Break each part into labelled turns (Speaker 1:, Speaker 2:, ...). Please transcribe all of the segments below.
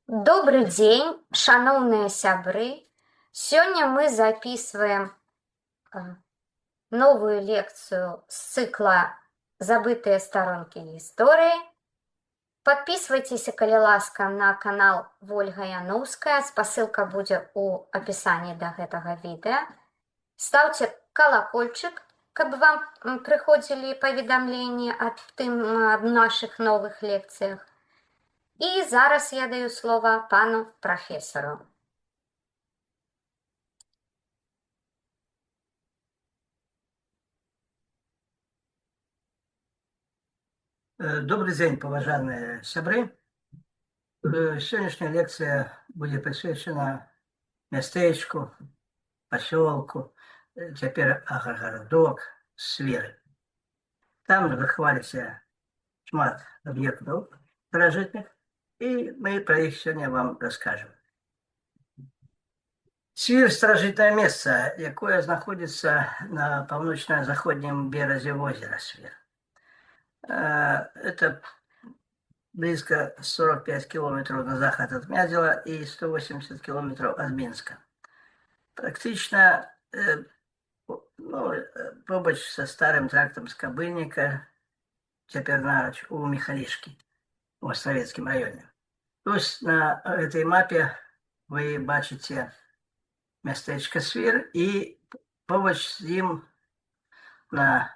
Speaker 1: Добрый дзень, шаноўныя сябры. Сёння мы записываем новую лекцию с цикла «Забытые сторонки истории». Подписывайтесь, калі ласка, на канал Вольга Яноўская. Спасылка будет у описании до гэтага відэа. Ставьте колокольчик, каб вам приходили паведамленні об наших новых лекциях. І зараз я даю слово пану профессору.
Speaker 2: Добрый день, поважанные сябры. Сегодняшняя лекция будет посвящена местечку, поселку, теперь агрогородок Свиры. Там захвалится шмат объектов старожитных, и мы про их сегодня вам расскажем. Свір – старожитное место, якое находится на паўночна-заходнім березе озера Свир. Это близко 45 километров на заход от Мядзела и 180 километров от Минска. Практично побач со старым трактом с Кобыльника, теперь у Михалишки, в Островецком районе. То есть на этой мапе вы бачите местечко Свир, и побач с ним на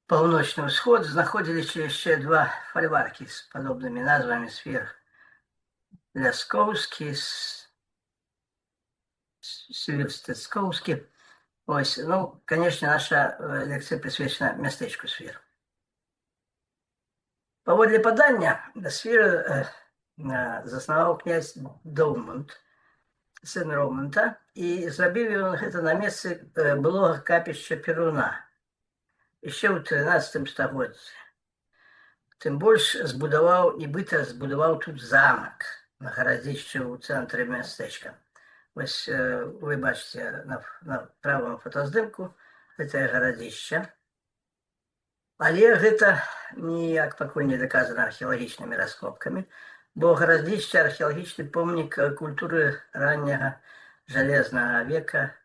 Speaker 2: паўночны ўсход знаходзіліся яшчэ два фальваркі з падобнымі назвамі Свір Ляскоўскі, Свір Стецкоўскі. Ось, конечно, наша лекция присвячена местечку Свір. Паводле падання Свір заснаваў князь Доўмунд, сын Романта, і зрабіў ён гэта на месцы былога капішча Перуна. Еще ў 13 стагоддзі. Тым больш нібыта збудаваў тут замак на гарадзішчы ў цэнтры мястэчка. Вось вы бачыце на правым фотаздымку гэтае гарадзішча. Але гэта ніяк пакуль не даказана археалагічнымі раскопкамі, бо гарадзішча археалагічны помнік культуры ранняга жалезнага века,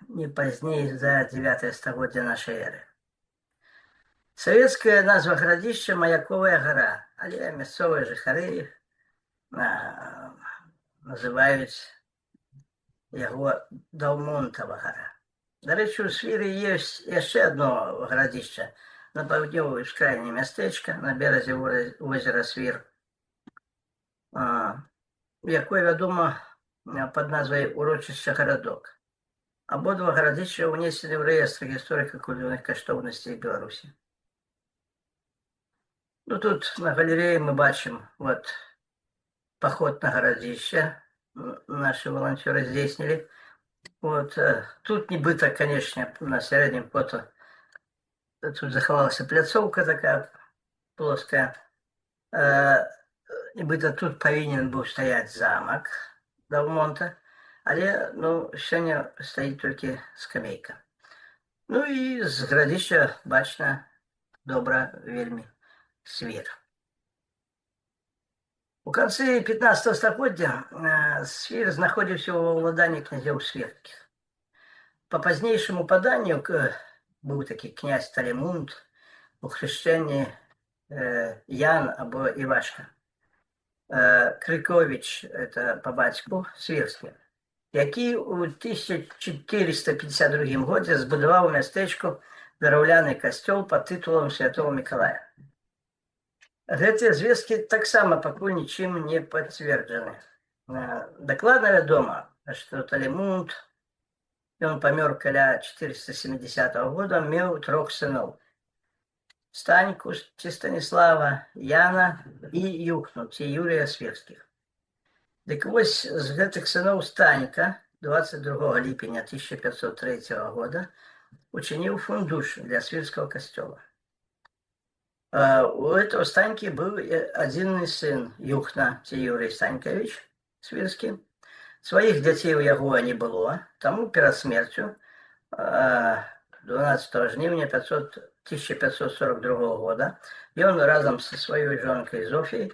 Speaker 2: не пазней за 9 стагоддзя нашай эры. Савецкая назва гарадзішча Маяковая гора, але мясцовыя жыхары называюць яго Даўмонтава гара. Дарэчы, у Свіры ёсць яшчэ одно гарадзішча на паўднёвай ускраіне мястэчка на беразе озера Свір, якое вядома пад назвай урочышча Гарадок. Абодва гарадзішча ўнесены ў рэестр гісторыка-культурных каштоўнасцей Беларусі. Тут на галереі мы бачым паход на гарадзішча. Наши волонтеры здзейснілі. Тут нібыта, конечно, на сярэднім фото тут захавалася пляцоўка такая плоская. Нібыта тут павінен быў стаяць замак Даўмонта, але сёння стаіць толькі скамейка. І з гарадзішча бачна добра вельмі Свір. У канцы 15 стагоддзя Свір знаходзіўся ў ўладанні князёў свірскіх. Па пазнейшаму паданню быў такі князь Талемунд, у хрышчэнні Ян або Івашка. Крыковіч, это па бацьку свірскі, які ў 1452 годзе збудаваў у мястэчку драўляны касцёл пад тытулам святого Мікалая. Гэтыя звесткі таксама пакуль нічым не пацверджаны. Дакладна вядома, што Талемунд, ён памёр каля 470 года, меў 3 сыноў: Станьку ці Станіслава, Яна і Юхну ці Юрія Свірскіх. Дык вось з гэтых сыноў Станька 22 ліпеня 1503 года учыніў фундуш для свірскага касцёла. У этого Станьки был адзінны сын Юхна ці Юрий Станькович Свірскі. Сваіх дзяцей у яго не было, таму перад смерцю 12 жніўня 1542 года ён разам са сваёй жонкай Зофіяй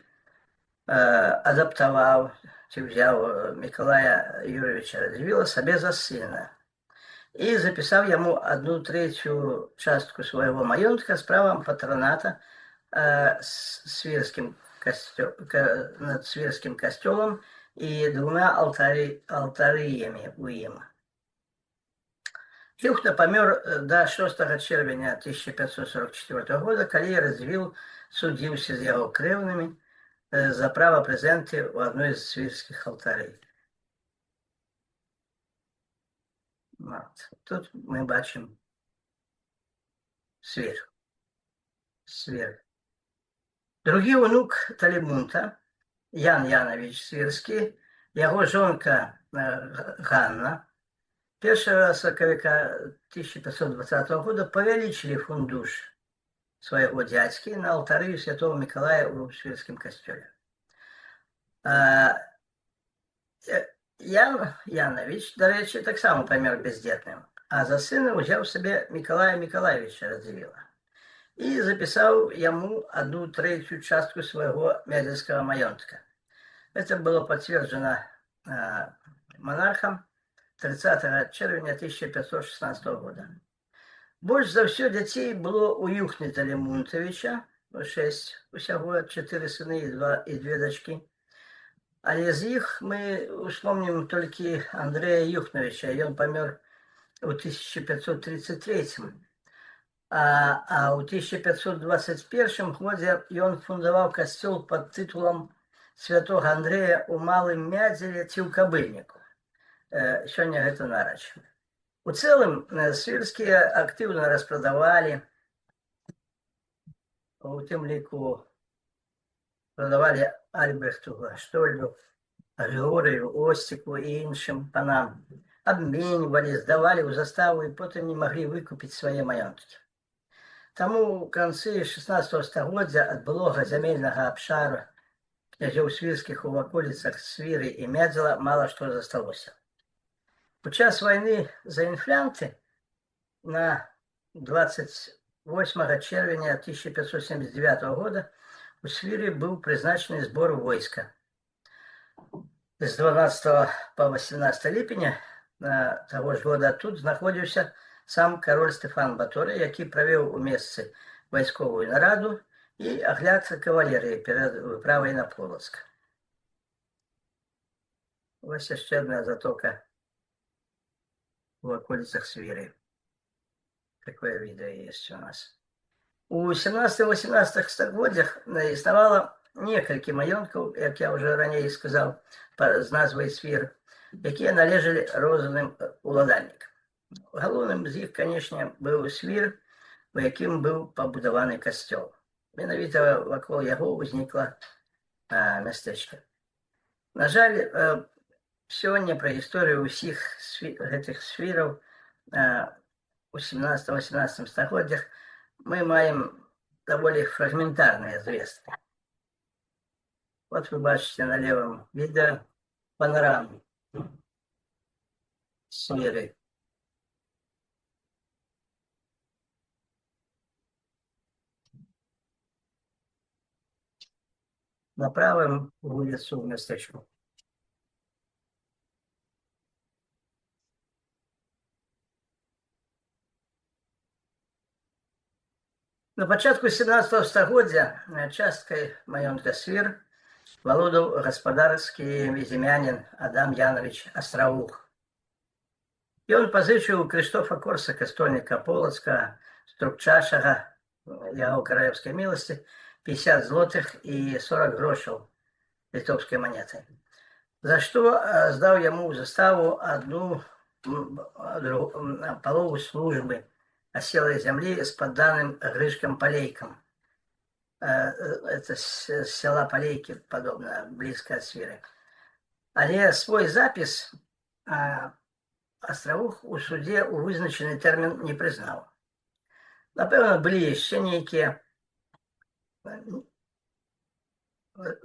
Speaker 2: адаптаваў ці ўзяў Миколая Юрьевича Радзівіла сабе за сына і запісаў яму 1/3 частку свайго маёнтка з правам патраната над свірскім касцёлам і 2 алтарыямі ў ім. Фюхта памёр до 6 чэрвеня 1544 года, калі Радзівіл судзіўся з яго крэўнымі за права прэзенты ў адной з свірскіх алтарэй. Тут мы бачым свір. Другі ўнук Талімунта, Ян Янович Свірскі, яго жонка Ганна, 1 сакавіка 1520 года павялічылі фундуш свайго дзядзькі на алтары святого Миколая ў свірскім касцёле. Ян Янович, дарэчы, таксама памёр бяздзетным, а за сына ўзяў сабе Миколая Миколаевича Радзівіла і запісаў яму 1/3 частку свайго мядзельскага маёнтка. Это было пацверджана монархам 30 чэрвеня 1516 года. Больш за ўсё дзяцей было ў Юхны Талімунтавіча, 6 усяго, 4 сыны і 2 дачкі. Але з іх мы успомнім толькі Андрэя Юхновича, ён памёр у 1533. А ў 1521 годзе ён фундаваў касцёл пад тытулам святога Андрэя ў Малым Мядзеле ці ў Кабыльніку. Сёння гэта нарач. У цэлым свірскія актыўна распрадавалі, у тым ліку продавалі Альбрехту Штольду, Григорію Остіку і іншым панам, абменьвалі, здавалі ў заставу і потым не маглі выкупіць свае маёнткі. Таму ў канцы 16 стагоддзя ад былога зямельнага абшару князёў свірскіх у ваколіцах Свіры і Мядзела мала што засталося. У час вайны за інфлянты на 28 чэрвеня 1579 года у Свіры быў прызначаны збор войска. З 12 по 18 ліпеня таго ж года тут знаходзіўся сам кароль Стэфан Баторый, які правёў у месцы вайсковую нараду і агляд кавалерыі перад выправай на Полацк. Вось яшчэ адна затока в околицах Свиры. Такое видео есть у нас. У 17-18 стагоддзях існавала некалькі маёнткаў, як я ўжо раней сказаў, з назвай Свір, якія належалі розным уладальнікам. Галоўным з іх, канешне, быў Свір, у якім быў пабудаваны касцёл. Менавіта вакол яго ўзнікла мястэчка. На жаль, сёння пра гісторыю ўсіх гэтых свіраў у 17-18 стагоддзях мы маем даволі фрагментарныя звесткі. Вот вы бачыце на левым відэо панораму Свіры. На правым вуліцу ў мястэчку. На пачатку 17 стагоддзя часткай маёнтка Свір валодаў гаспадарскі веземянін Адам Янович Астраух. Ён пазычыў у Крыштофа Корсака, стольніка Полацка, Струкчашага, яго каралеўскай міласці, 50 злотых і 40 грошаў літоўскай манеты, за што здаў яму ў заставу одну палову службы оселой земли с подданным Гришком Полейком. Это с села Полейки, подобно, близко от Свиры. Але свой запис Астраух у суде у вызначены тэрмін не прызнаў. Напэўна, былі яшчэ нейкія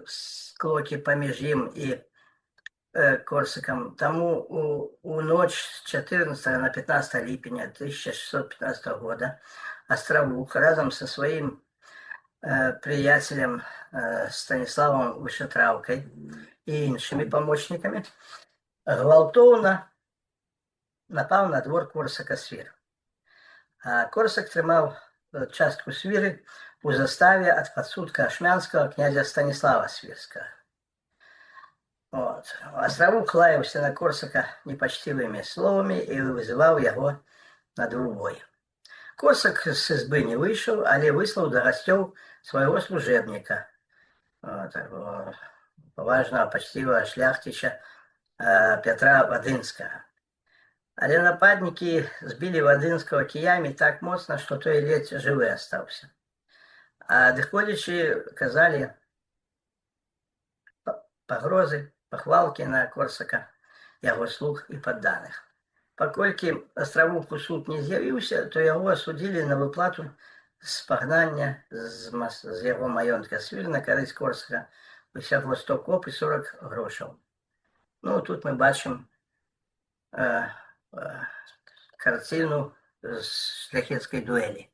Speaker 2: склокі паміж ім і Корсакам. Таму у ноч с 14 на 15 ліпеня 1615 года Астраух разом со своим приятелем Станиславом Вышетраўкай і іншымі памочнікамі, гвалтоўна напаў на двор Корсака Свір. А Корсак трымаў частку Свіры у заставе ад падсудка ашмянскага князя Станіслава Свірскага. Астравук лаяўся на Корсака непачтивымі словамі і вызываў яго на двубой. Корсак з ізбы не выйшаў, але выслаў да гасцёў свайго служебніка, паважнага пачцівага шляхціча Пятра Вадынскага. Але нападнікі збілі Вадынскага кіямі так моцна, што той ледзь жывы астаўся. А адыходзячы казалі пагрозы, пахвалкі на Корсака, яго слуг і падданых. Паколькі Астравук у суд не з'явіўся, то яго асудзілі на выплату спагнання з яго маёнтка Свір на карысць Корсака усяго 100 коп і 40 грошаў. Ну, тут мы бачым карціну з шляхецкай дуэлі.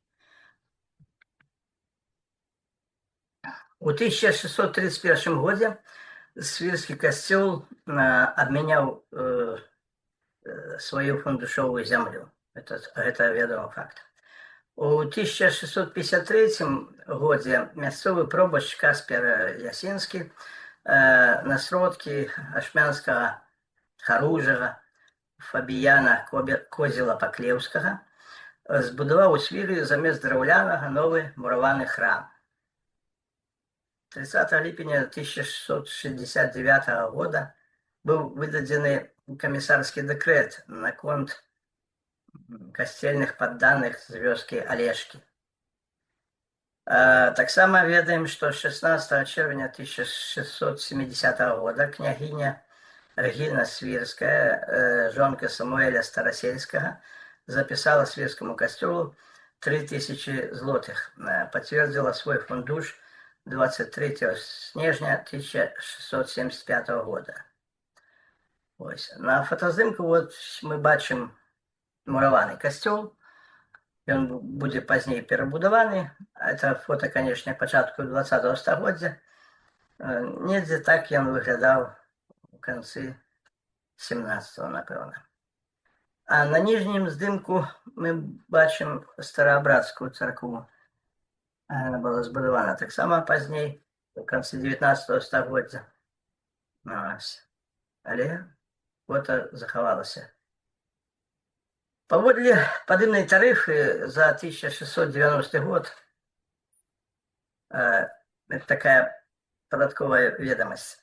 Speaker 2: У 1631 годзе Свірскі касцёл абмяняў сваю фундушовую зямлю. Это вядомы факт. У 1653 годзе мясцовы пробашч Каспер Ясінскі на сродкі ашмянскага харужага Фабіяна Козела-Паклеўскага збудаваў у Свіры замест драўлянага новы мураваны храм. 30 ліпеня 1669 года быў выдадзены камісарскі дэкрэт наконт касцельных падданых з вёскі Алешкі. Таксама ведаем, што 16 чэрвеня 1670 года княгіня Рэгіна Свірская, жонка Самуэля Старасельскага, запісала Свірскаму касцёлу 3000 злотых, пацвердзіла свой фундуш 23 снежня 1675 года. На фотаздымку мы бачым мураваны касцёл. Ён будзе пазней перабудаваны. Это фото, канешне, пачатку 20-го стагоддзя. Недзе так ён выглядаў у канцы 17-го, напэўна. А на ніжнім здымку мы бачым стараабрацкую царкву. Она была збудавана таксама пазней, у канцы 19-го стагоддзя. Але фото захавалася. Паводле падымнай тарыфы за 1690 год, это такая падатковая ведомасць,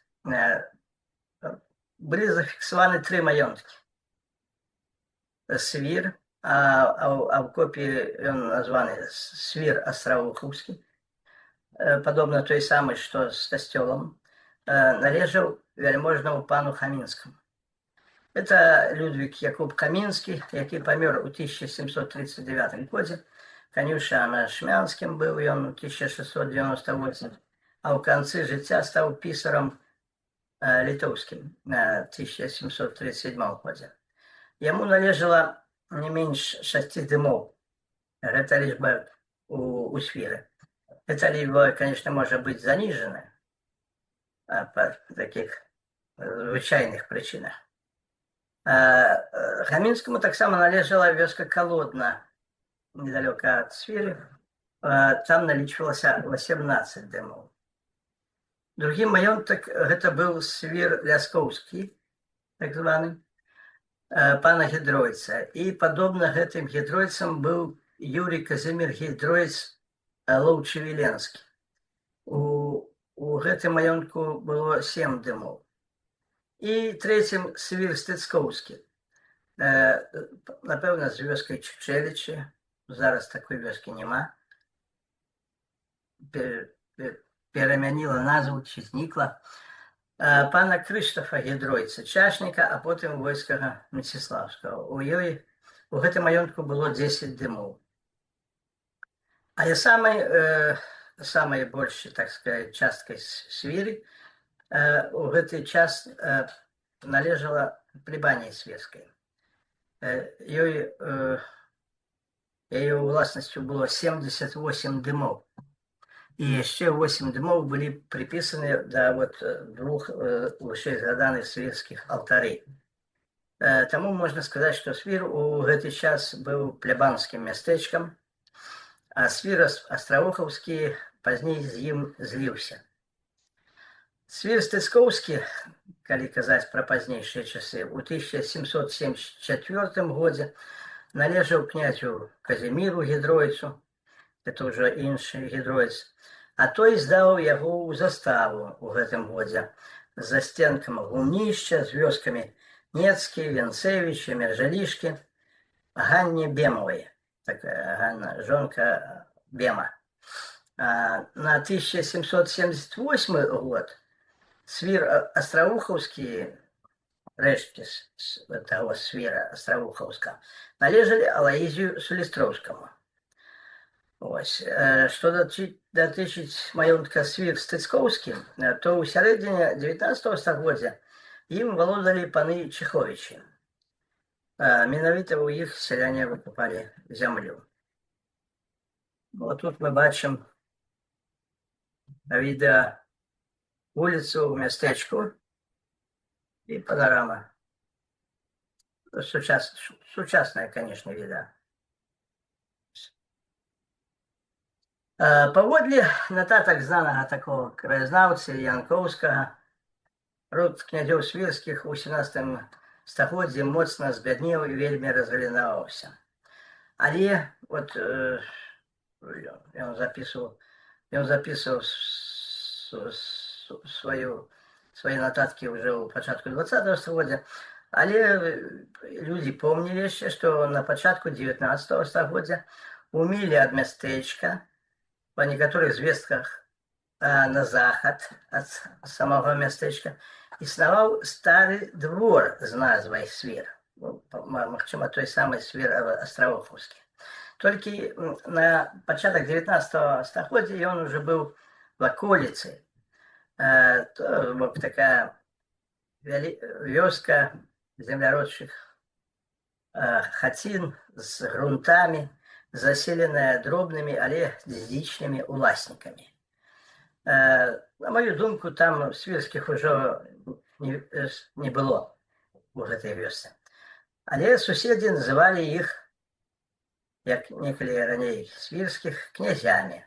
Speaker 2: былі зафіксаваны 3 маёнткі. Свір, а ў копіі ён названы Свір Астравухаўскі, падобна той самы, што з касцёлам, належаў вяльможнаму пану Хамінскаму. Это Людвік Якуб Камінскі, які памёр у 1739 годзе. Канюшам ашмянскім быў ён у 1698, а ў канцы жыцця стаў пісарам літоўскім на 1737 годзе. Яму належала не менш 6 дымоў. Гэта лічба у Свіры. Эта лічба, конечно, можа быць заніжана па такіх звычайных прычынах. Хамінскаму таксама належала вёска Калодна, недалёка ад Свіры. Там налічвалася 18 дымоў. Другі маёнтак гэта быў Свір Ляскоўскі, так званы, пана Гідройца. І падобна гэтым гідройцам быў Юрій Казімір Гідройц Лоўчевіленскі. У гэтым маёнтку было 7 дымоў. І трэцім Свір Стыцкоўскі. Напэўна, з вёскай Чучевічы. Зараз такой вёскі няма. Перамяніла назву, ці знікла. Пана Крыштафа Гідройца, чашніка, а потым войскага Мціслаўскага. У гэтым маёнтку было 10 дымоў. Але самай большай, так сказать, часткай Свіры у гэты час належала плебаніі свірскай. Яе ўласнасцю было 78 дымоў. і яшчэ 8 дамоў былі припісаны да двух вышэй згаданых свірскіх алтарей. Таму можна сказаць, што Свір у гэты час быў плябанскім мястэчкам, а Свір Астравухаўскі пазней з ім зліўся. Свір Стыцкоўскі, калі казаць пра пазнейшыя часы, у 1774 годзе належаў князю Казіміру Гідройцу, это ўжо іншы гідройц, а той здаў яго ў заставу ў гэтым годзе з засценкам гумнішча з вёскамі Нецкі, Венцевічы, Мержалішкі, Ганне Бемавай, такая Ганна, жонка Бема. На 1778 год Свір Астравухаўскі, рэшткі таго Свіра Астравухаўска, належалі Алаізію Сулістроўскаму. Што датычыць маёнтка Свір Стыцкоўскі, то ў сярэдзіне 19 стагоддзя ім валодалі паны Чеховічы. Менавіта ў іх сяляне выкупалі зямлю. Тут мы бачым відэа вуліцу ў мястэчку і панарама. Сучаснае, канешне, відэа. Паводле нататак знанага такого краязнаўцы Янкоўскага, род князёў свірскіх у 17 стагоддзі моцна збяднеў і вельмі разгалінаваўся. Але ён запісваў свае нататкі ўжо ў пачатку 20 стагоддзя, але людзі помнілі яшчэ, што на пачатку 19 стагоддзя у мілі ад мястэчка, па некаторых звестках на захад ад самого мястэчка, існаваў стары двор з назвай Свір. Магчыма, той самы Свір Астравухаўскі. Толькі на пачатак 19 стагоддзя ён уже быў в аколіцы. Такая вёска земляробчых хацін з грунтамі, заселеная дробнымі, але дзічнымі уласнікамі. На маю думку, там свірскіх ужо не было у гэтай вёсцы. Але суседзі называлі іх, як некалі раней свірскіх, князямі.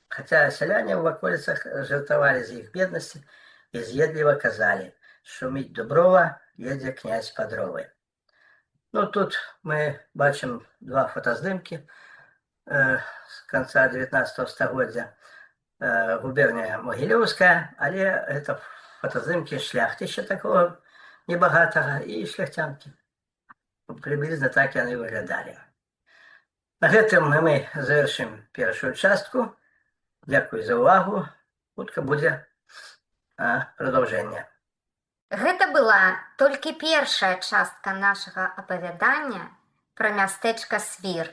Speaker 2: Хаця сяляне ў ваколіцах жартавалі з іх беднасці і з'едліва казалі: «Шуміць Дуброва, едзе князь па дровы». Тут мы бачым два фотаздымкі з канца 19 стагоддзя. Губернія Могілёўская, але гэта фотаздымкі шляхтыча такого небагатага і шляхцянкі. Прыблізна так яны выглядалі. На гэтым мы завершым першую частку. Дзякуй за ўвагу. Хутка будзе прадаўжэнне.
Speaker 1: Гэта была толькі першая частка нашага апавядання пра мястэчка Свір.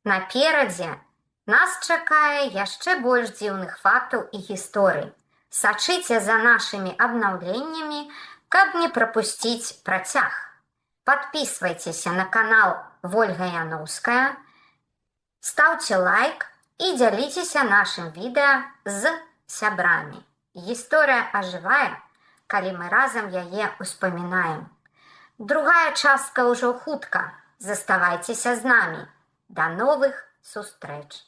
Speaker 1: Наперадзе нас чакае яшчэ больш дзіўных фактаў і гісторый. Сачыце за нашымі абнаўленнямі, каб не прапусціць працяг. Падпісвайцеся на канал Вольга Яноўская, стаўце лайк і дзяліцеся нашым відэа з сябрамі. Гісторыя ажывае, калі мы разам яе ўспамінаем. Другая частка ўжо хутка. Заставайцеся з намі. Да новых сустрэч!